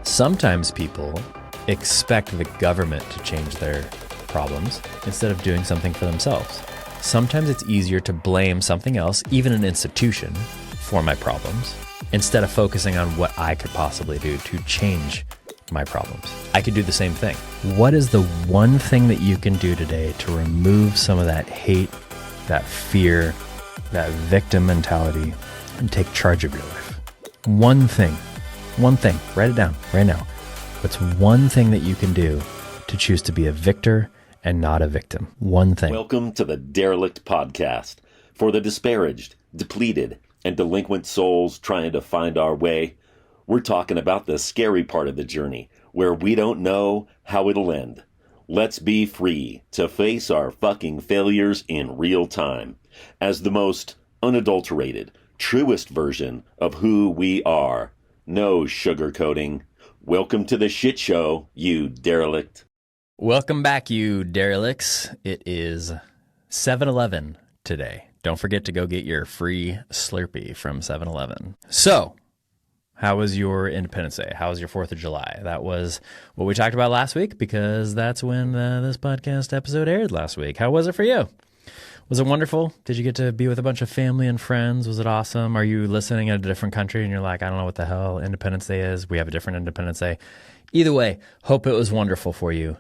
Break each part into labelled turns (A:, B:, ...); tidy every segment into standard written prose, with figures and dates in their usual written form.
A: Sometimes people expect the government to change their problems instead of doing something for themselves. Sometimes it's easier to blame something else, even an institution, for my problems, instead of focusing on what I could possibly do to change my problems. I could do the same thing. What is the one thing that you can do today to remove some of that hate, that fear, that victim mentality, and take charge of your life? One thing. Write it down right now. What's one thing that you can do to choose to be a victor and not a victim? One thing.
B: Welcome to the Derelict Podcast. For the disparaged, depleted, and delinquent souls trying to find our way, we're talking about the scary part of the journey where we don't know how it'll end. Let's be free to face our fucking failures in real time as the most unadulterated, truest version of who we are. No sugarcoating. Welcome to the shit show, you derelict.
A: Welcome back, you derelicts. It is 7-Eleven today. Don't forget to go get your free Slurpee from 7-Eleven. So, how was your Independence Day? How was your 4th of July? That was what we talked about last week because that's when this podcast episode aired last week. How was it for you? Was it wonderful? Did you get to be with a bunch of family and friends? Was it awesome? Are you listening in a different country and you're like, I don't know what the hell Independence Day is? We have a different Independence Day. Either way, hope it was wonderful for you.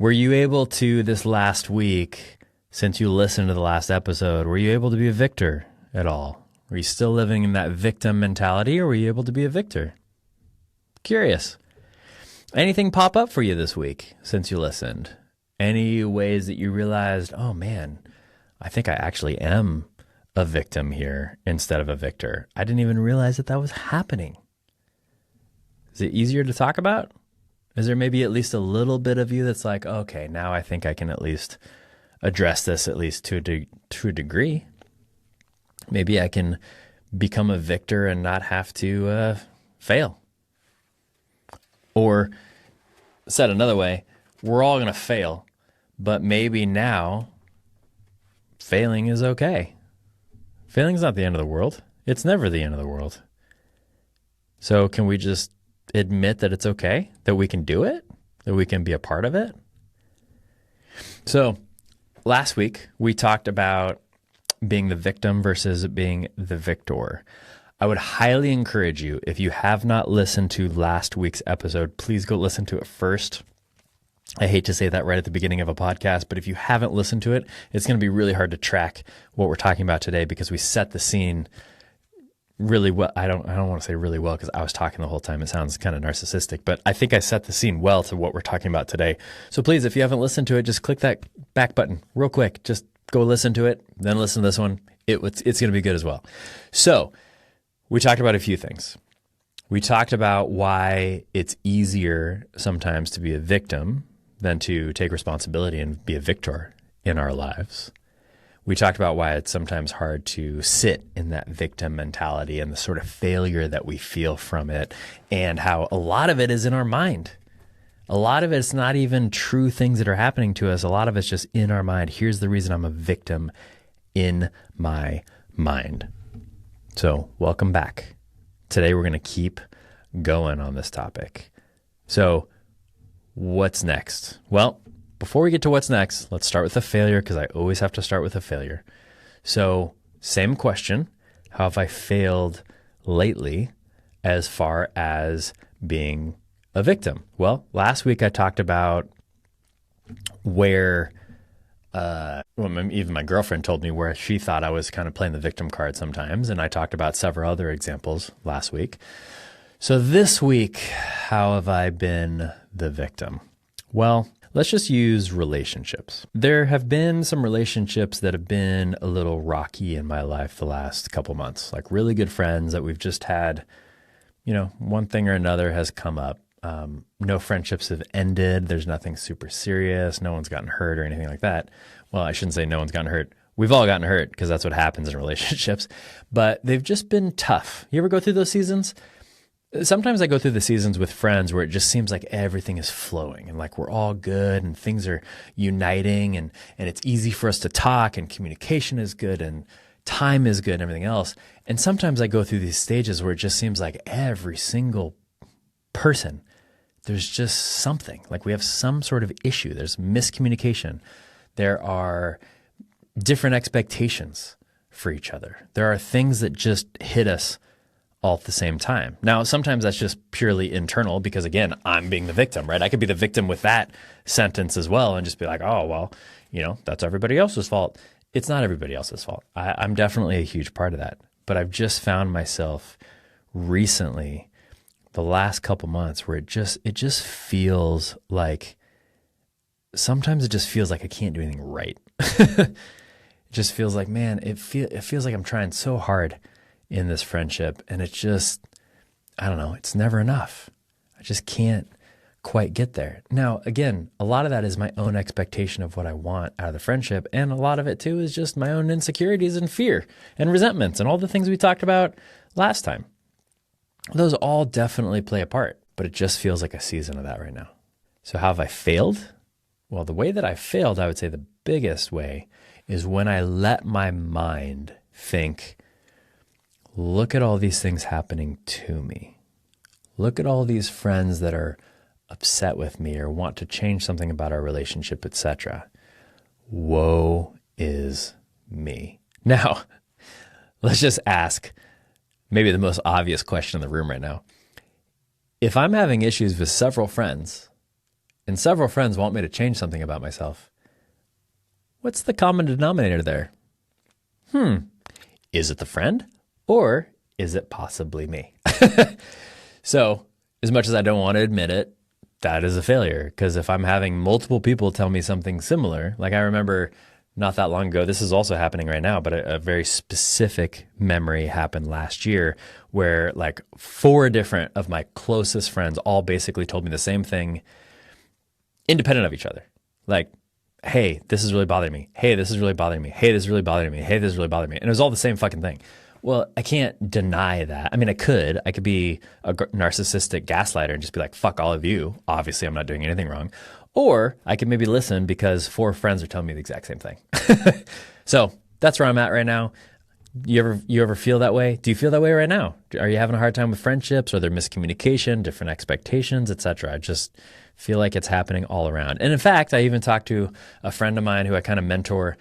A: Were you able to, this last week, since you listened to the last episode, were you able to be a victor at all? Were you still living in that victim mentality, or were you able to be a victor? Curious. Anything pop up for you this week since you listened? Any ways that you realized, oh man, I think I actually am a victim here instead of a victor. I didn't even realize that was happening. Is it easier to talk about? Is there maybe at least a little bit of you that's like, okay, now I think I can at least address this at least to a degree. Maybe I can become a victor and not have to fail. Or said another way, we're all going to fail, but maybe now failing is okay. Failing's not the end of the world. It's never the end of the world. So can we just admit that it's okay, that we can do it, that we can be a part of it? So last week we talked about being the victim versus being the victor. I would highly encourage you, if you have not listened to last week's episode, please go listen to it first. I hate to say that right at the beginning of a podcast, but if you haven't listened to it, it's going to be really hard to track what we're talking about today because we set the scene really well. I don't want to say really well because I was talking the whole time. It sounds kind of narcissistic, but I think I set the scene well to what we're talking about today. So please, if you haven't listened to it, just click that back button real quick. Just go listen to it, then listen to this one. It's going to be good as well. So we talked about a few things. We talked about why it's easier sometimes to be a victim than to take responsibility and be a victor in our lives. We talked about why it's sometimes hard to sit in that victim mentality and the sort of failure that we feel from it, and how a lot of it is in our mind. A lot of it's not even true things that are happening to us. A lot of it's just in our mind. Here's the reason I'm a victim in my mind. So welcome back. Today we're going to keep going on this topic. So what's next? Well, before we get to what's next, let's start with a failure because I always have to start with a failure. So same question. How have I failed lately as far as being a victim? Well, last week I talked about where, even my girlfriend told me where she thought I was kind of playing the victim card sometimes. And I talked about several other examples last week. So this week, how have I been the victim? Well, let's just use relationships. There have been some relationships that have been a little rocky in my life the last couple months, like really good friends that we've just had, one thing or another has come up. No friendships have ended. There's nothing super serious. No one's gotten hurt or anything like that. Well, I shouldn't say no one's gotten hurt. We've all gotten hurt because that's what happens in relationships, but they've just been tough. You ever go through those seasons? Sometimes I go through the seasons with friends where it just seems like everything is flowing and like we're all good and things are uniting and it's easy for us to talk and communication is good and time is good and everything else. And sometimes I go through these stages where it just seems like every single person there's just something, like we have some sort of issue. There's miscommunication. There are different expectations for each other. There are things that just hit us all at the same time. Now, sometimes that's just purely internal because, again, I'm being the victim, right? I could be the victim with that sentence as well and just be like, oh, well, that's everybody else's fault. It's not everybody else's fault. I'm definitely a huge part of that. But I've just found myself recently, the last couple months, where it just feels like, sometimes it just feels like I can't do anything right. It just feels like, man, it feels like I'm trying so hard in this friendship, and it's just, I don't know, it's never enough. I just can't quite get there. Now, again, a lot of that is my own expectation of what I want out of the friendship, and a lot of it too is just my own insecurities and fear and resentments and all the things we talked about last time. Those all definitely play a part, but it just feels like a season of that right now. So how have I failed? Well, the way that I failed, I would say the biggest way is when I let my mind think, look at all these things happening to me. Look at all these friends that are upset with me or want to change something about our relationship, etc. Woe is me. Now, let's just ask maybe the most obvious question in the room right now. If I'm having issues with several friends and several friends want me to change something about myself, what's the common denominator there? Is it the friend or is it possibly me? So as much as I don't want to admit it, that is a failure, because if I'm having multiple people tell me something similar, like I remember not that long ago, this is also happening right now, but a very specific memory happened last year where like 4 different of my closest friends all basically told me the same thing independent of each other. Like, hey, this is really bothering me. Hey, this is really bothering me. Hey, this is really bothering me. Hey, this is really bothering me. And it was all the same fucking thing. Well, I can't deny that. I mean, I could be a narcissistic gaslighter and just be like, fuck all of you. Obviously, I'm not doing anything wrong. Or I could maybe listen because 4 friends are telling me the exact same thing. So that's where I'm at right now. You ever feel that way? Do you feel that way right now? Are you having a hard time with friendships? Are there miscommunication, different expectations, etc.? I just feel like it's happening all around. And in fact, I even talked to a friend of mine who I kind of mentor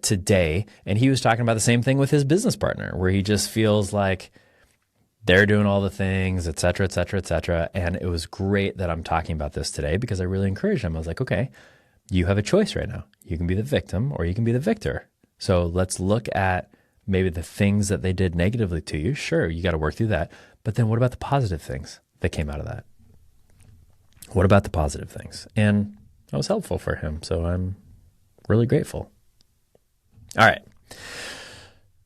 A: today, and he was talking about the same thing with his business partner, where he just feels like they're doing all the things, et cetera, et cetera, et cetera. And it was great that I'm talking about this today because I really encouraged him. I was like, okay, you have a choice right now. You can be the victim or you can be the victor. So let's look at maybe the things that they did negatively to you. Sure, you got to work through that. But then what about the positive things that came out of that? What about the positive things? And that was helpful for him. So I'm really grateful. All right.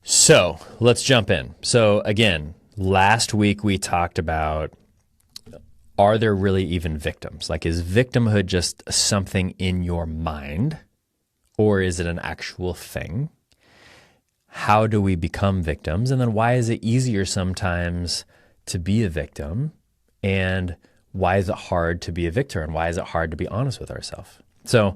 A: So let's jump in. So again, last week we talked about, are there really even victims? Like, is victimhood just something in your mind, or is it an actual thing? How do we become victims? And then why is it easier sometimes to be a victim? And why is it hard to be a victor? And why is it hard to be honest with ourselves? So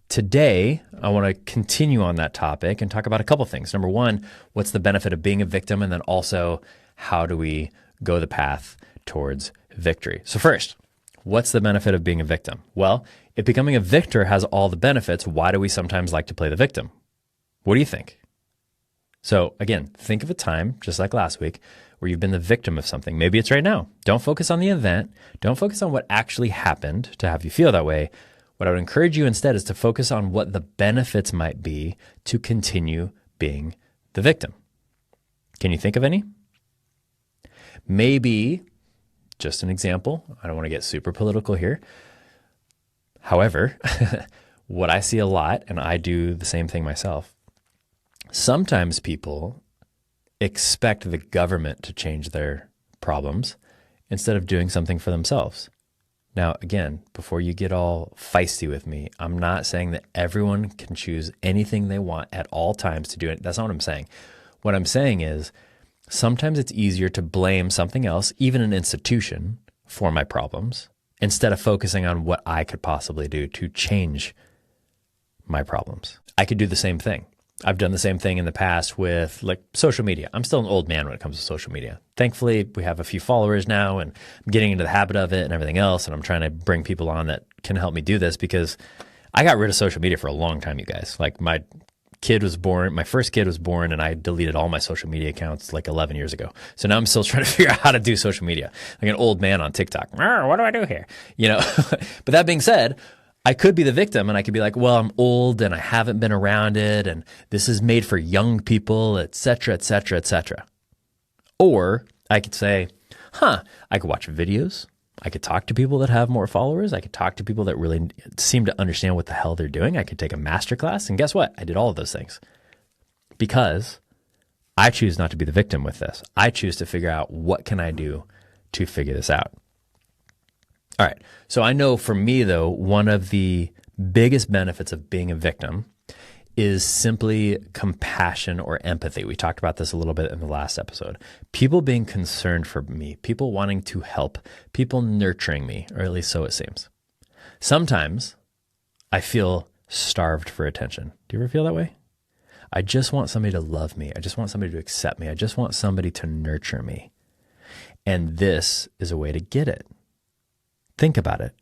A: today, I want to continue on that topic and talk about a couple things. Number one, what's the benefit of being a victim? And then also, how do we go the path towards victory? So first, what's the benefit of being a victim? Well, if becoming a victor has all the benefits, why do we sometimes like to play the victim? What do you think? So again, think of a time, just like last week, where you've been the victim of something. Maybe it's right now. Don't focus on the event. Don't focus on what actually happened to have you feel that way. What I would encourage you instead is to focus on what the benefits might be to continue being the victim. Can you think of any? Maybe, just an example, I don't want to get super political here. However, what I see a lot, and I do the same thing myself, sometimes people expect the government to change their problems instead of doing something for themselves. Now, again, before you get all feisty with me, I'm not saying that everyone can choose anything they want at all times to do it. That's not what I'm saying. What I'm saying is sometimes it's easier to blame something else, even an institution, for my problems instead of focusing on what I could possibly do to change my problems. I could do the same thing. I've done the same thing in the past with like social media. I'm still an old man when it comes to social media. Thankfully, we have a few followers now and I'm getting into the habit of it and everything else. And I'm trying to bring people on that can help me do this because I got rid of social media for a long time, you guys. Like my first kid was born and I deleted all my social media accounts like 11 years ago. So now I'm still trying to figure out how to do social media like an old man on TikTok. What do I do here? But that being said, I could be the victim and I could be like, well, I'm old and I haven't been around it and this is made for young people, et cetera, et cetera, et cetera. Or I could say, I could watch videos. I could talk to people that have more followers. I could talk to people that really seem to understand what the hell they're doing. I could take a masterclass. And guess what? I did all of those things because I choose not to be the victim with this. I choose to figure out what can I do to figure this out. All right. So I know for me, though, one of the biggest benefits of being a victim is simply compassion or empathy. We talked about this a little bit in the last episode. People being concerned for me, people wanting to help, people nurturing me, or at least so it seems. Sometimes I feel starved for attention. Do you ever feel that way? I just want somebody to love me. I just want somebody to accept me. I just want somebody to nurture me. And this is a way to get it. Think about it.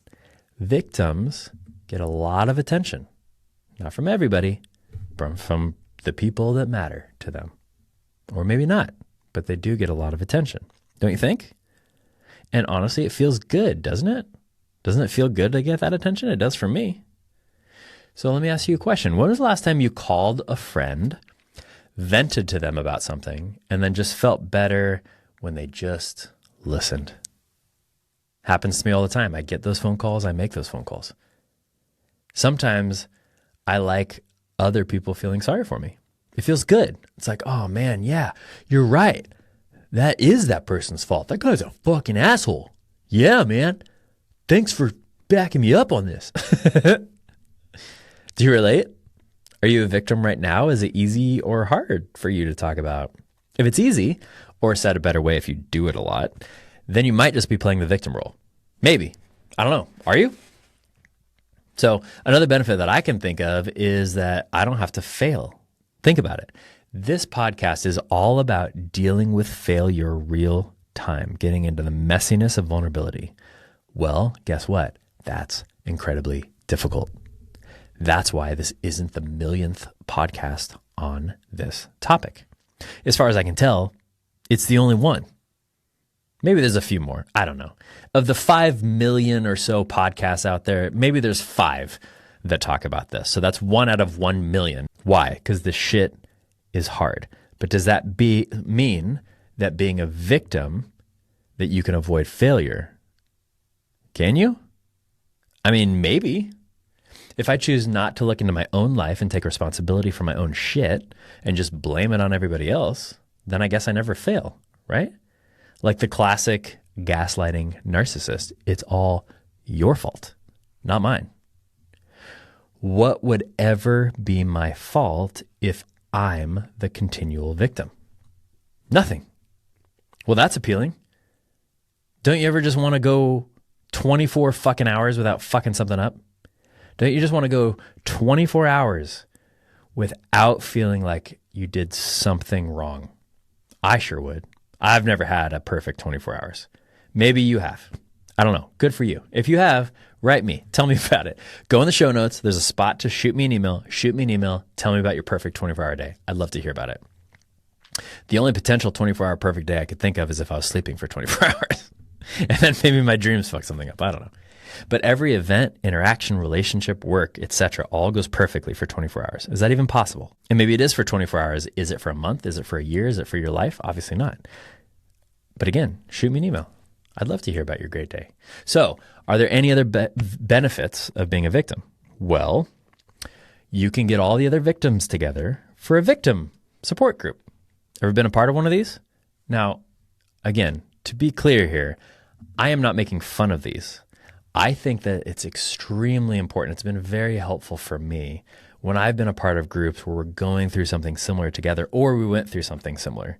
A: Victims get a lot of attention, not from everybody, but from the people that matter to them. Or maybe not, but they do get a lot of attention. Don't you think? And honestly, it feels good, doesn't it? Doesn't it feel good to get that attention? It does for me. So let me ask you a question. When was the last time you called a friend, vented to them about something, and then just felt better when they just listened? Happens to me all the time. I get those phone calls. I make those phone calls. Sometimes I like other people feeling sorry for me. It feels good. It's like, oh man, yeah, you're right. That is that person's fault. That guy's a fucking asshole. Yeah, man. Thanks for backing me up on this. Do you relate? Are you a victim right now? Is it easy or hard for you to talk about? If it's easy, or said a better way, if you do it a lot, then you might just be playing the victim role. Maybe. I don't know. Are you? So another benefit that I can think of is that I don't have to fail. Think about it. This podcast is all about dealing with failure real time, getting into the messiness of vulnerability. Well, guess what? That's incredibly difficult. That's why this isn't the millionth podcast on this topic. As far as I can tell, it's the only one. Maybe there's a few more. I don't know. Of the 5 million or so podcasts out there, maybe there's 5 that talk about this. So that's 1 out of 1 million. Why? Because this shit is hard. But does that mean that being a victim, that you can avoid failure? Can you? I mean, maybe. If I choose not to look into my own life and take responsibility for my own shit and just blame it on everybody else, then I guess I never fail, right? Like the classic gaslighting narcissist, it's all your fault, not mine. What would ever be my fault if I'm the continual victim? Nothing. Well, that's appealing. Don't you ever just want to go 24 fucking hours without fucking something up? Don't you just want to go 24 hours without feeling like you did something wrong? I sure would. I've never had a perfect 24 hours. Maybe you have. I don't know. Good for you. If you have, write me. Tell me about it. Go in the show notes. There's a spot to shoot me an email. Shoot me an email. Tell me about your perfect 24-hour day. I'd love to hear about it. The only potential 24-hour perfect day I could think of is if I was sleeping for 24 hours. And then maybe my dreams fuck something up. I don't know. But every event, interaction, relationship, work, etc., all goes perfectly for 24 hours. Is that even possible? And maybe it is for 24 hours. Is it for a month? Is it for a year? Is it for your life? Obviously not. But again, shoot me an email. I'd love to hear about your great day. So, are there any other benefits of being a victim? Well, you can get all the other victims together for a victim support group. Ever been a part of one of these? Now, again, to be clear here, I am not making fun of these. I think that it's extremely important. It's been very helpful for me when I've been a part of groups where we're going through something similar together or we went through something similar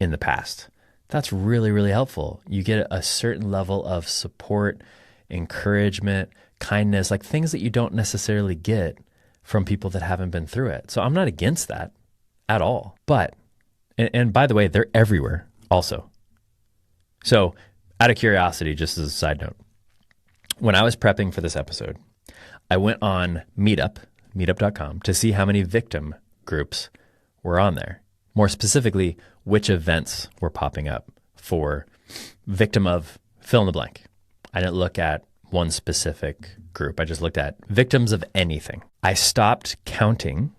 A: in the past. That's really, really helpful. You get a certain level of support, encouragement, kindness, like things that you don't necessarily get from people that haven't been through it. So I'm not against that at all. But, and by the way, they're everywhere also. So out of curiosity, just as a side note, when I was prepping for this episode, I went on meetup.com to see how many victim groups were on there. More specifically, which events were popping up for victim of fill in the blank. I didn't look at one specific group. I just looked at victims of anything. I stopped counting.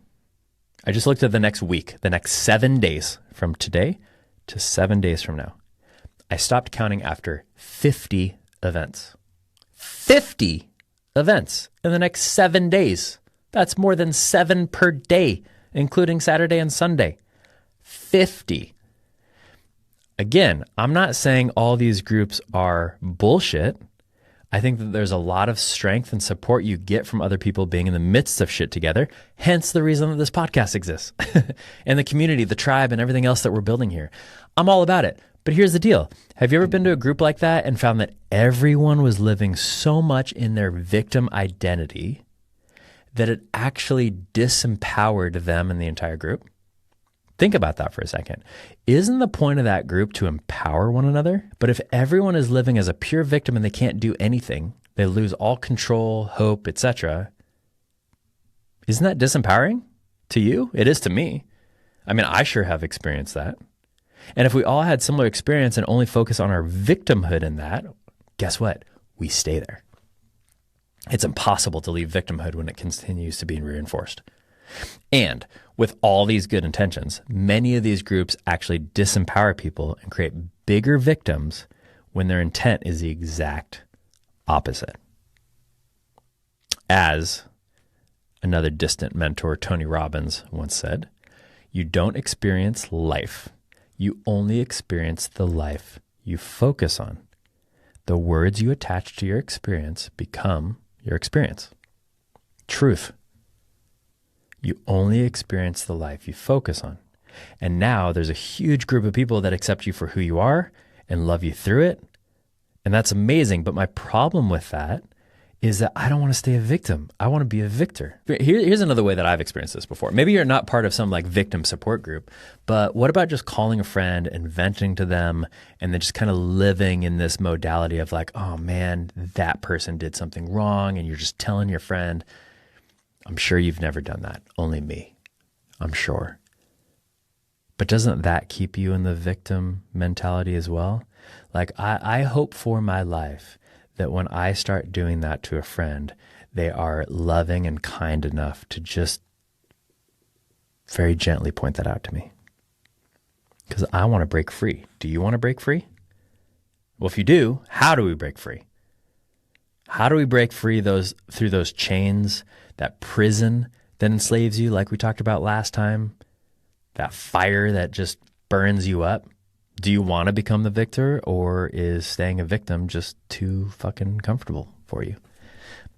A: I just looked at the next week, the next 7 days from today to 7 days from now. I stopped counting after 50 events. 50 events in the next 7 days. That's more than 7 per day, including Saturday and Sunday. 50. Again, I'm not saying all these groups are bullshit. I think that there's a lot of strength and support you get from other people being in the midst of shit together, hence the reason that this podcast exists, and the community, the tribe, and everything else that we're building here. I'm all about it. But here's the deal. Have you ever been to a group like that and found that everyone was living so much in their victim identity that it actually disempowered them and the entire group? Think about that for a second. Isn't the point of that group to empower one another? But if everyone is living as a pure victim and they can't do anything, they lose all control, hope, etc., isn't that disempowering to you? It is to me. I mean, I sure have experienced that. And if we all had similar experience and only focus on our victimhood in that, guess what? We stay there. It's impossible to leave victimhood when it continues to be reinforced. And with all these good intentions, many of these groups actually disempower people and create bigger victims when their intent is the exact opposite. As another distant mentor, Tony Robbins, once said, you don't experience life. You only experience the life you focus on. The words you attach to your experience become your experience. Truth. You only experience the life you focus on. And now there's a huge group of people that accept you for who you are and love you through it. And that's amazing. But my problem with that is that I don't want to stay a victim. I want to be a victor. Here's another way that I've experienced this before. Maybe you're not part of some like victim support group, but what about just calling a friend and venting to them and then just kind of living in this modality of like, oh man, that person did something wrong, and you're just telling your friend. I'm sure you've never done that. Only me. I'm sure. But doesn't that keep you in the victim mentality as well? Like I hope for my life that when I start doing that to a friend, they are loving and kind enough to just very gently point that out to me. Because I want to break free. Do you want to break free? Well, if you do, how do we break free? How do we break free through those chains, that prison that enslaves you, like we talked about last time, that fire that just burns you up? Do you want to become the victor, or is staying a victim just too fucking comfortable for you?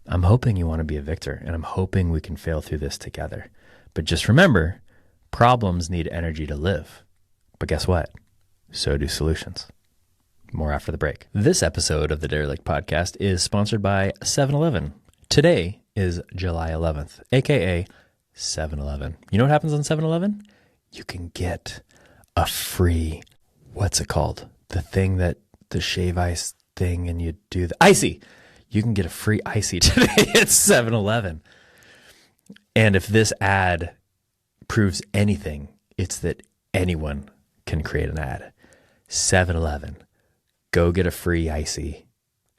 A: I'm hoping you want to be a victor, and I'm hoping we can fail through this together. But just remember, problems need energy to live. But guess what? So do solutions. More after the break. This episode of the Derelict Podcast is sponsored by 7-Eleven. Today is July 11th, aka 7-Eleven. You know what happens on 7-Eleven? You can get a free, what's it called? The thing that, the shave ice thing, and you do the icy. You can get a free icy today at 7-Eleven. And if this ad proves anything, it's that anyone can create an ad. 7-Eleven. Go get a free icy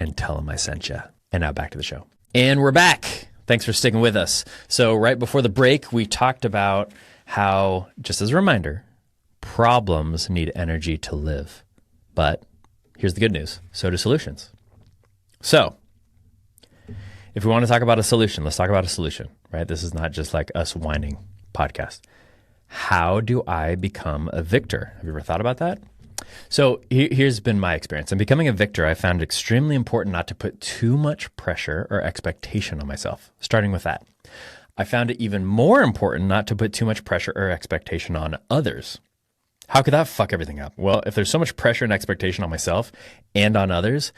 A: and tell them I sent you. And now back to the show. And we're back. Thanks for sticking with us. So right before the break, we talked about how, just as a reminder, problems need energy to live. But here's the good news. So do solutions. So if we want to talk about a solution, let's talk about a solution, right? This is not just like us whining podcast. How do I become a victor? Have you ever thought about that? So here's been my experience. In becoming a victor, I found it extremely important not to put too much pressure or expectation on myself, starting with that. I found it even more important not to put too much pressure or expectation on others. How could that fuck everything up? Well, if there's so much pressure and expectation on myself and on others,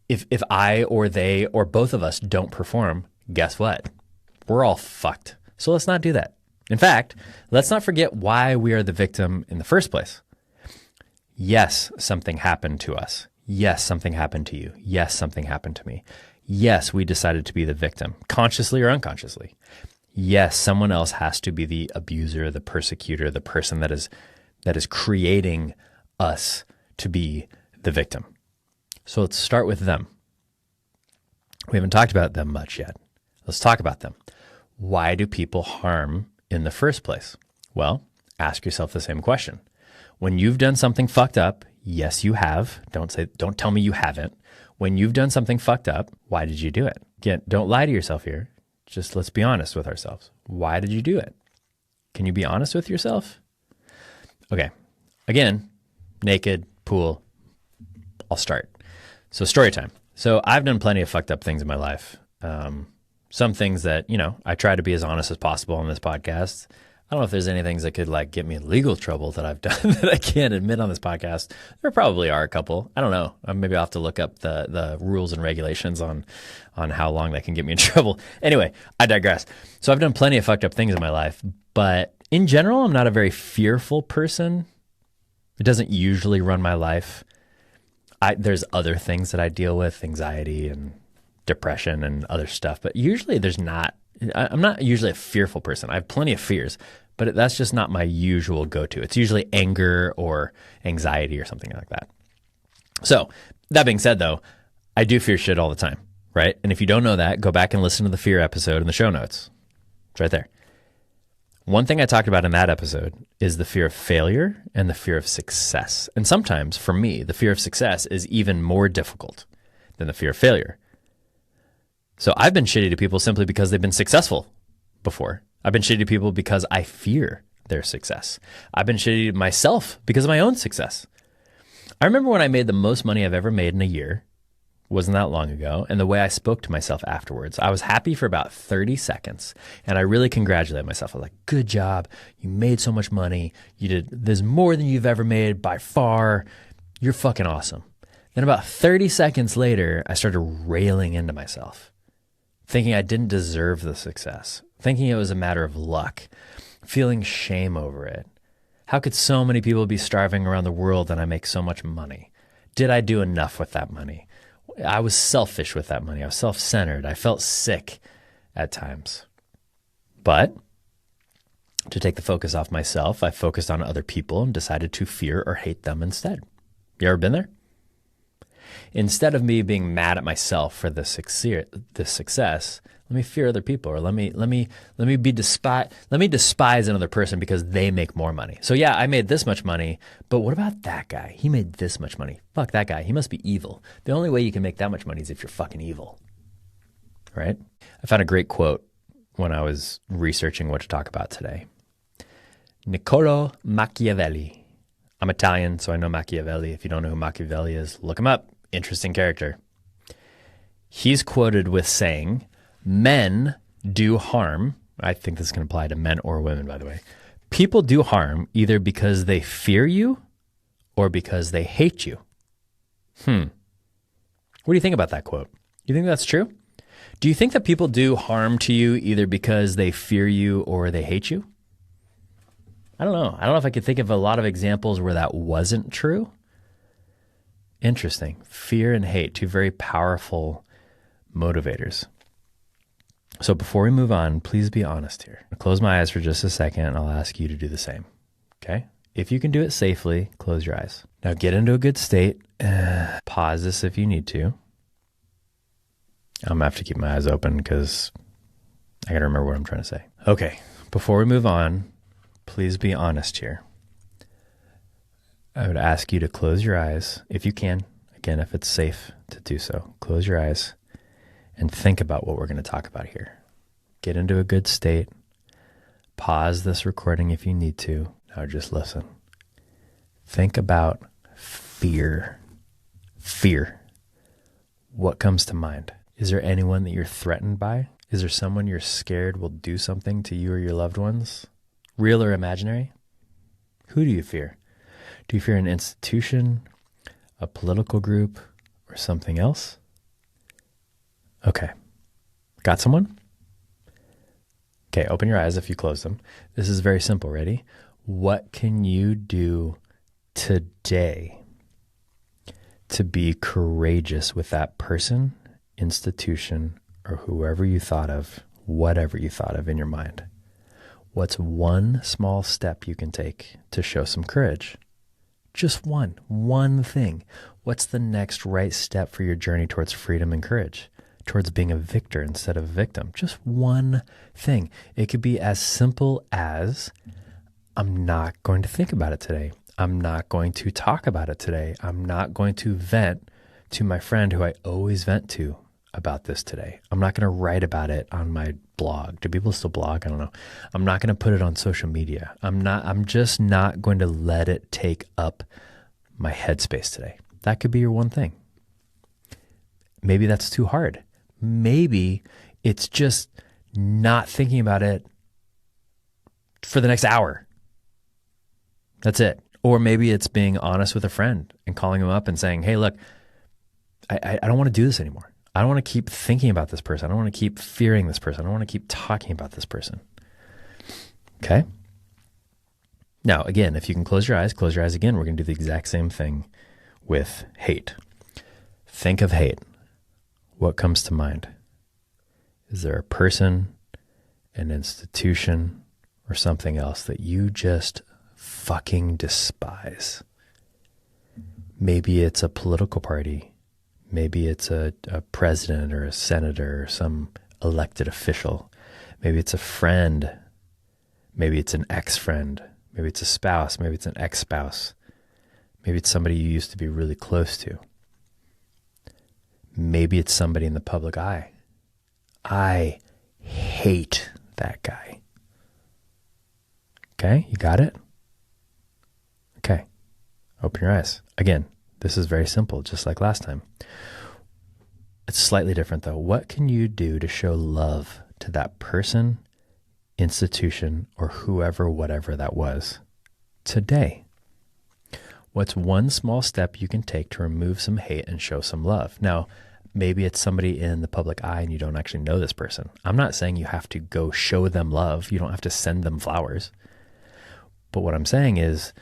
A: if I or they or both of us don't perform, guess what? We're all fucked. So let's not do that. In fact, let's not forget why we are the victim in the first place. Yes, something happened to us. Yes, something happened to you. Yes, something happened to me. Yes, we decided to be the victim, consciously or unconsciously. Yes, someone else has to be the abuser, the persecutor, the person that is creating us to be the victim. So let's start with them. We haven't talked about them much yet. Let's talk about them. Why do people harm in the first place? Well, ask yourself the same question. When you've done something fucked up, yes, you have. Don't tell me you haven't. When you've done something fucked up, why did you do it? Again, don't lie to yourself here. Just let's be honest with ourselves. Why did you do it? Can you be honest with yourself? Okay. Again, naked, pool. I'll start. So story time. So I've done plenty of fucked up things in my life. Some things that, I try to be as honest as possible on this podcast. I don't know if there's any things that could get me in legal trouble that I've done that I can't admit on this podcast. There probably are a couple. I don't know. Maybe I'll have to look up the rules and regulations on how long that can get me in trouble. Anyway, I digress. So I've done plenty of fucked up things in my life, but in general, I'm not a very fearful person. It doesn't usually run my life. There's other things that I deal with, anxiety and depression and other stuff, but usually I'm not usually a fearful person. I have plenty of fears, but that's just not my usual go-to. It's usually anger or anxiety or something like that. So that being said, though, I do fear shit all the time, right? And if you don't know that, go back and listen to the fear episode in the show notes. It's right there. One thing I talked about in that episode is the fear of failure and the fear of success. And sometimes, for me, the fear of success is even more difficult than the fear of failure. So I've been shitty to people simply because they've been successful before. I've been shitty to people because I fear their success. I've been shitty to myself because of my own success. I remember when I made the most money I've ever made in a year, wasn't that long ago, and the way I spoke to myself afterwards. I was happy for about 30 seconds, and I really congratulated myself. I was like, good job. You made so much money. There's more than you've ever made by far. You're fucking awesome. Then about 30 seconds later, I started railing into myself, thinking I didn't deserve the success, thinking it was a matter of luck, feeling shame over it. How could so many people be starving around the world and I make so much money? Did I do enough with that money? I was selfish with that money. I was self-centered. I felt sick at times. But to take the focus off myself, I focused on other people and decided to fear or hate them instead. You ever been there? Instead of me being mad at myself for the success, let me fear other people, or let me despise another person because they make more money. So yeah, I made this much money, but what about that guy? He made this much money. Fuck that guy. He must be evil. The only way you can make that much money is if you're fucking evil, right? I found a great quote when I was researching what to talk about today. Niccolo Machiavelli. I'm Italian, so I know Machiavelli. If you don't know who Machiavelli is, look him up. Interesting character. He's quoted with saying, men do harm. I think this can apply to men or women, by the way. People do harm either because they fear you or because they hate you. What do you think about that quote? Do you think that's true? Do you think that people do harm to you either because they fear you or they hate you? I don't know. I don't know if I could think of a lot of examples where that wasn't true. Interesting. Fear and hate, two very powerful motivators. So before we move on, please be honest here. I'll close my eyes for just a second and I'll ask you to do the same. Okay? If you can do it safely, close your eyes. Now get into a good state. Pause this if you need to. I'm going to have to keep my eyes open because I got to remember what I'm trying to say. Okay. Before we move on, please be honest here. I would ask you to close your eyes if you can. Again, if it's safe to do so, close your eyes and think about what we're going to talk about here. Get into a good state. Pause this recording if you need to. Now just listen. Think about fear. Fear. What comes to mind? Is there anyone that you're threatened by? Is there someone you're scared will do something to you or your loved ones? Real or imaginary? Who do you fear? Do you fear an institution, a political group, or something else? Okay. Got someone? Okay, open your eyes if you close them. This is very simple. Ready? What can you do today to be courageous with that person, institution, or whoever you thought of, whatever you thought of in your mind? What's one small step you can take to show some courage? Just one thing. What's the next right step for your journey towards freedom and courage? Towards being a victor instead of a victim? Just one thing. It could be as simple as, I'm not going to think about it today. I'm not going to talk about it today. I'm not going to vent to my friend who I always vent to about this today. I'm not going to write about it on my blog. Do people still blog? I don't know. I'm not going to put it on social media. I'm just not going to let it take up my headspace today. That could be your one thing. Maybe that's too hard. Maybe it's just not thinking about it for the next hour. That's it. Or maybe it's being honest with a friend and calling them up and saying, hey, look, I don't want to do this anymore. I don't want to keep thinking about this person. I don't want to keep fearing this person. I don't want to keep talking about this person. Okay? Now, again, if you can close your eyes again. We're going to do the exact same thing with hate. Think of hate. What comes to mind? Is there a person, an institution, or something else that you just fucking despise? Maybe it's a political party. Maybe it's a president or a senator or some elected official. Maybe it's a friend. Maybe it's an ex-friend. Maybe it's a spouse. Maybe it's an ex-spouse. Maybe it's somebody you used to be really close to. Maybe it's somebody in the public eye. I hate that guy. Okay, you got it? Okay, open your eyes. Again, this is very simple, just like last time. It's slightly different though. What can you do to show love to that person, institution, or whoever, whatever that was today? What's one small step you can take to remove some hate and show some love? Now, maybe it's somebody in the public eye and you don't actually know this person. I'm not saying you have to go show them love. You don't have to send them flowers. But what I'm saying is,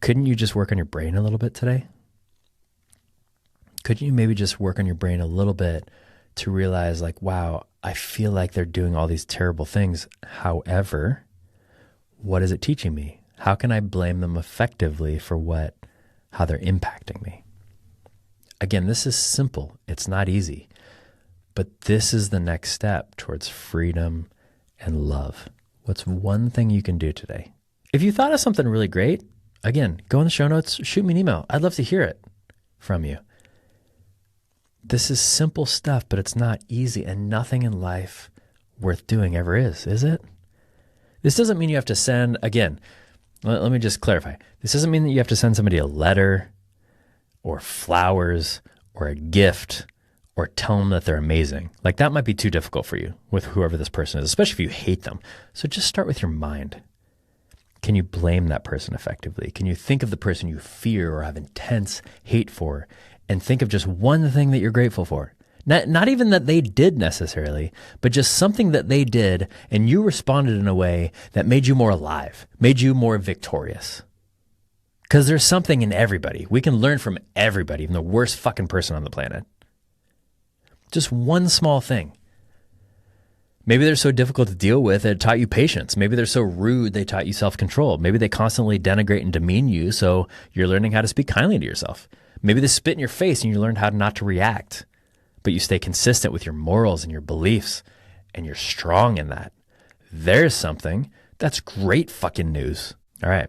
A: couldn't you just work on your brain a little bit today? Couldn't you maybe just work on your brain a little bit to realize like, wow, I feel like they're doing all these terrible things. However, what is it teaching me? How can I blame them effectively for how they're impacting me? Again, this is simple. It's not easy, but this is the next step towards freedom and love. What's one thing you can do today? If you thought of something really great, again, go in the show notes, shoot me an email. I'd love to hear it from you. This is simple stuff, but it's not easy, and nothing in life worth doing ever is it? This doesn't mean you have to send, again, let me just clarify. This doesn't mean that you have to send somebody a letter or flowers or a gift or tell them that they're amazing. Like that might be too difficult for you with whoever this person is, especially if you hate them. So just start with your mind. Can you blame that person effectively? Can you think of the person you fear or have intense hate for and think of just one thing that you're grateful for? Not even that they did necessarily, but just something that they did and you responded in a way that made you more alive, made you more victorious. Because there's something in everybody. We can learn from everybody, even the worst fucking person on the planet. Just one small thing. Maybe they're so difficult to deal with, it taught you patience. Maybe they're so rude, they taught you self-control. Maybe they constantly denigrate and demean you, so you're learning how to speak kindly to yourself. Maybe they spit in your face and you learned how not to react, but you stay consistent with your morals and your beliefs, and you're strong in that. There's something. That's great fucking news. All right.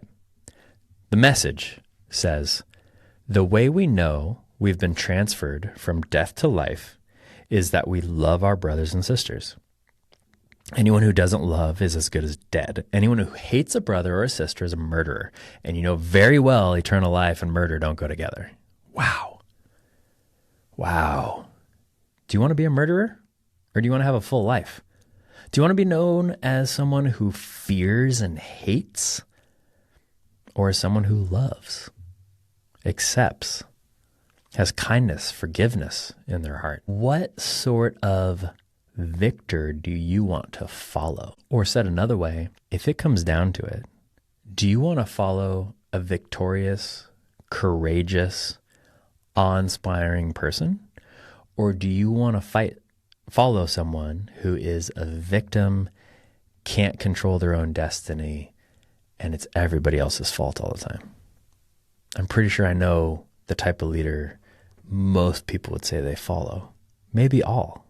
A: The message says, the way we know we've been transferred from death to life is that we love our brothers and sisters. Anyone who doesn't love is as good as dead. Anyone who hates a brother or a sister is a murderer. And you know very well eternal life and murder don't go together. Wow. Wow. Do you want to be a murderer? Or do you want to have a full life? Do you want to be known as someone who fears and hates? Or as someone who loves, accepts, has kindness, forgiveness in their heart? What sort of victor do you want to follow? Or said another way, if it comes down to it, do you want to follow a victorious, courageous, awe-inspiring person? Or do you want to follow someone who is a victim, can't control their own destiny, and it's everybody else's fault all the time? I'm pretty sure I know the type of leader most people would say they follow. Maybe all.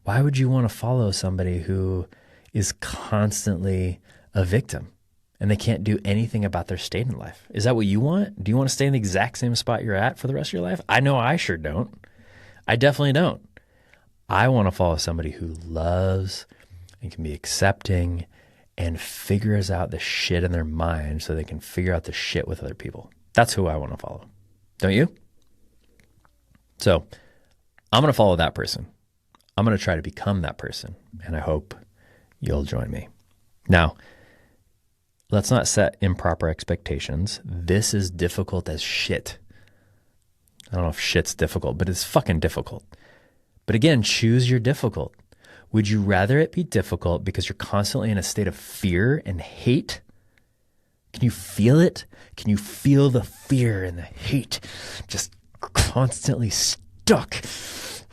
A: Why would you want to follow somebody who is constantly a victim and they can't do anything about their state in life? Is that what you want? Do you want to stay in the exact same spot you're at for the rest of your life? I know I sure don't. I definitely don't. I want to follow somebody who loves and can be accepting and figures out the shit in their mind so they can figure out the shit with other people. That's who I want to follow. Don't you? So I'm going to follow that person. I'm going to try to become that person, and I hope you'll join me. Now, let's not set improper expectations. This is difficult as shit. I don't know if shit's difficult, but it's fucking difficult. But again, choose your difficult. Would you rather it be difficult because you're constantly in a state of fear and hate? Can you feel it? Can you feel the fear and the hate just constantly stuck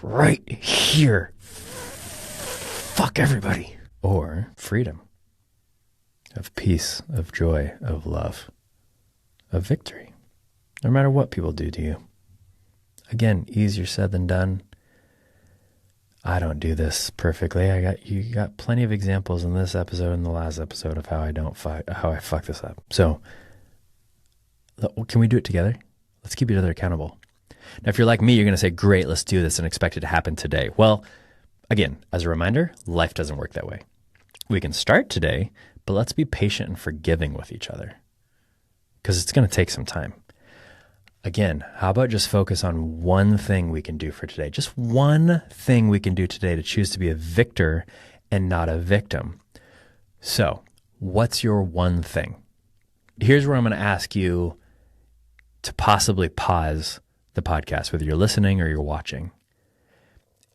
A: right here? Fuck everybody. Or freedom of peace, of joy, of love, of victory, no matter what people do to you. Again, easier said than done. I don't do this perfectly. You got plenty of examples in this episode and the last episode of how I fuck this up. So can we do it together? Let's keep each other accountable. Now, if you're like me, you're going to say, great, let's do this and expect it to happen today. Well, again, as a reminder, life doesn't work that way. We can start today, but let's be patient and forgiving with each other because it's going to take some time. Again, how about just focus on one thing we can do for today? Just one thing we can do today to choose to be a victor and not a victim. So, what's your one thing? Here's where I'm going to ask you to possibly pause the podcast, whether you're listening or you're watching,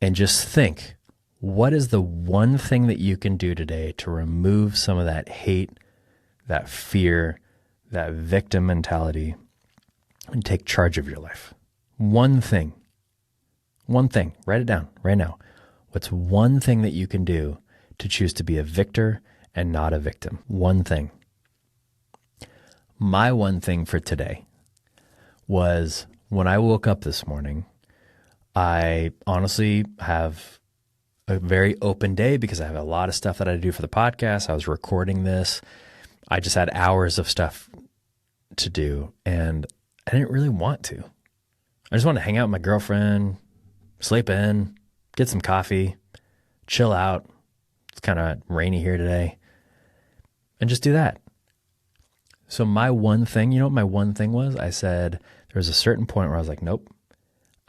A: and just think, what is the one thing that you can do today to remove some of that hate, that fear, that victim mentality, and take charge of your life? One thing. One thing. Write it down right now. What's one thing that you can do to choose to be a victor and not a victim? One thing. My one thing for today was when I woke up this morning, I honestly have a very open day because I have a lot of stuff that I do for the podcast. I was recording this. I just had hours of stuff to do, and I didn't really want to. I just wanted to hang out with my girlfriend, sleep in, get some coffee, chill out. It's kind of rainy here today, and just do that. So my one thing, you know what my one thing was? I said there was a certain point where I was like, nope,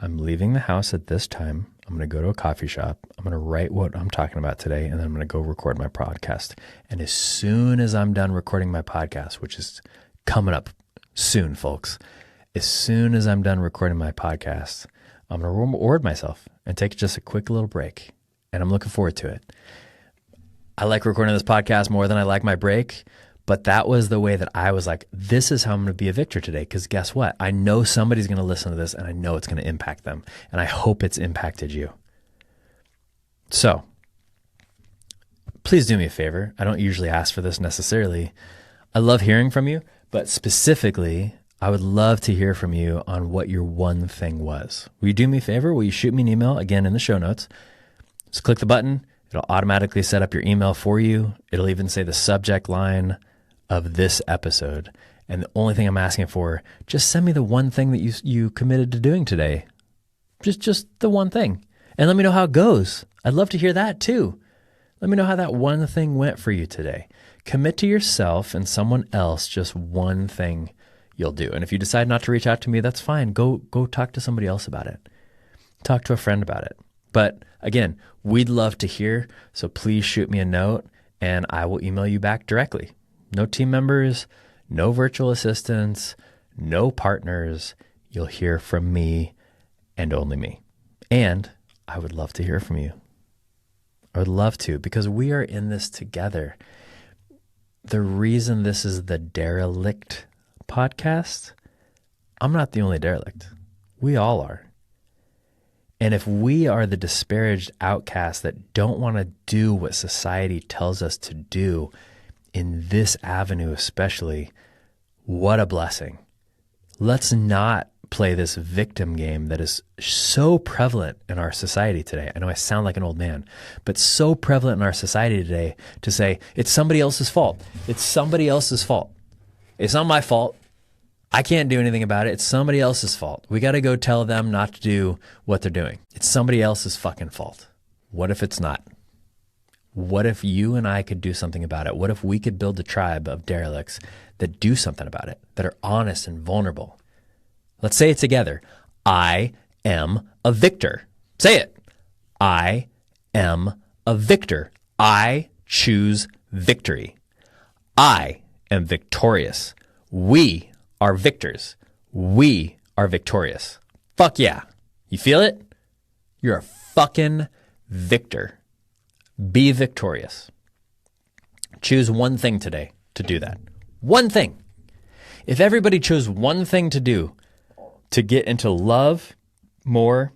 A: I'm leaving the house at this time. I'm going to go to a coffee shop. I'm going to write what I'm talking about today, and then I'm going to go record my podcast. And as soon as I'm done recording my podcast, which is coming up soon, folks, as soon as I'm done recording my podcast, I'm going to reward myself and take just a quick little break. And I'm looking forward to it. I like recording this podcast more than I like my break, but that was the way that I was like, this is how I'm going to be a victor today. Because guess what? I know somebody's going to listen to this and I know it's going to impact them. And I hope it's impacted you. So please do me a favor. I don't usually ask for this necessarily. I love hearing from you, but specifically, I would love to hear from you on what your one thing was. Will you do me a favor? Will you shoot me an email again in the show notes? Just click the button. It'll automatically set up your email for you. It'll even say the subject line of this episode. And the only thing I'm asking for, just send me the one thing that you committed to doing today. Just the one thing. And let me know how it goes. I'd love to hear that too. Let me know how that one thing went for you today. Commit to yourself and someone else just one thing you'll do. And if you decide not to reach out to me, that's fine. Go talk to somebody else about it. Talk to a friend about it. But again, we'd love to hear, so please shoot me a note and I will email you back directly. No team members, no virtual assistants, no partners. You'll hear from me and only me. And I would love to hear from you. I would love to, because we are in this together. The reason this is the Derelict Podcast, I'm not the only derelict. We all are. And if we are the disparaged outcasts that don't want to do what society tells us to do in this avenue especially, what a blessing. Let's not play this victim game that is so prevalent in our society today. I know I sound like an old man, but so prevalent in our society today to say, it's somebody else's fault. It's somebody else's fault. It's not my fault. I can't do anything about it. It's somebody else's fault. We got to go tell them not to do what they're doing. It's somebody else's fucking fault. What if it's not? What if you and I could do something about it? What if we could build a tribe of derelicts that do something about it, that are honest and vulnerable? Let's say it together. I am a victor. Say it. I am a victor. I choose victory. I am victorious. We are victors. We are victorious. Fuck yeah. You feel it? You're a fucking victor. Be victorious. Choose one thing today to do that. One thing. If everybody chose one thing to do to get into love more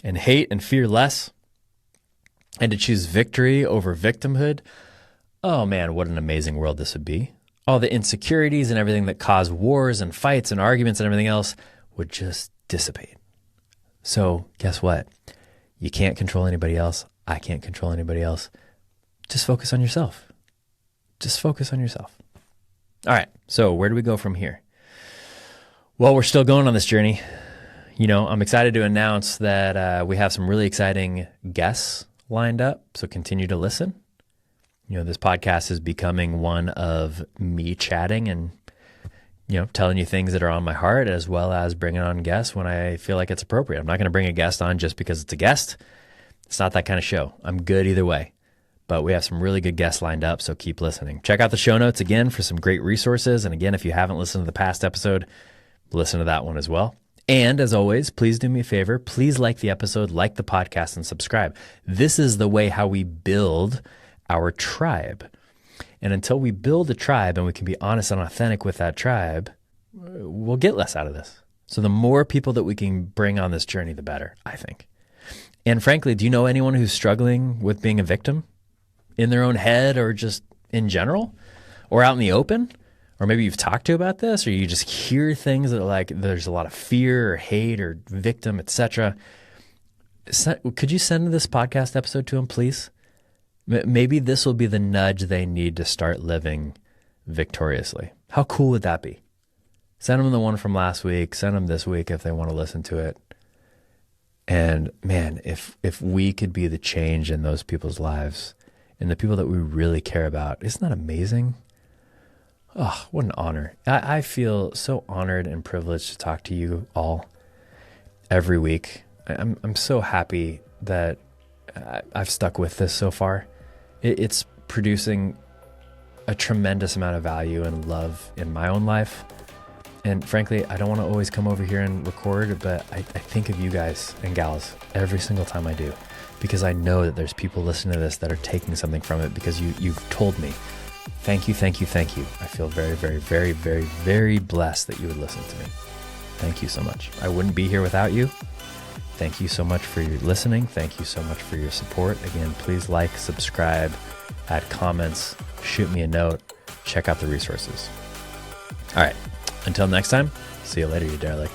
A: and hate and fear less, and to choose victory over victimhood, oh man, what an amazing world this would be. All the insecurities and everything that cause wars and fights and arguments and everything else would just dissipate. So guess what? You can't control anybody else. I can't control anybody else. Just focus on yourself. Just focus on yourself. All right. So where do we go from here? Well, we're still going on this journey. You know, I'm excited to announce that we have some really exciting guests lined up. So continue to listen. You know, this podcast is becoming one of me chatting and, you know, telling you things that are on my heart, as well as bringing on guests when I feel like it's appropriate. I'm not going to bring a guest on just because it's a guest. It's not that kind of show. I'm good either way. But we have some really good guests lined up, so keep listening. Check out the show notes again for some great resources. And again, if you haven't listened to the past episode, listen to that one as well. And as always, please do me a favor. Please like the episode, like the podcast, and subscribe. This is the way how we build our tribe. And until we build a tribe and we can be honest and authentic with that tribe, we'll get less out of this. So the more people that we can bring on this journey, the better, I think. And frankly, do you know anyone who's struggling with being a victim in their own head, or just in general, or out in the open? Or maybe you've talked to about this, or you just hear things that are like, there's a lot of fear or hate or victim, etc. Could you send this podcast episode to them, please? Maybe this will be the nudge they need to start living victoriously. How cool would that be? Send them the one from last week. Send them this week if they want to listen to it. And man, if we could be the change in those people's lives and the people that we really care about, isn't that amazing? Oh, what an honor. I feel so honored and privileged to talk to you all every week. I'm so happy that I've stuck with this so far. It's producing a tremendous amount of value and love in my own life. And frankly, I don't want to always come over here and record, but I think of you guys and gals every single time I do, because I know that there's people listening to this that are taking something from it because you've told me. Thank you, thank you, thank you. I feel very, very, very, very, very blessed that you would listen to me. Thank you so much. I wouldn't be here without you. Thank you so much for your listening. Thank you so much for your support. Again, please like, subscribe, add comments, shoot me a note, check out the resources. All right. Until next time, see you later, you derelict.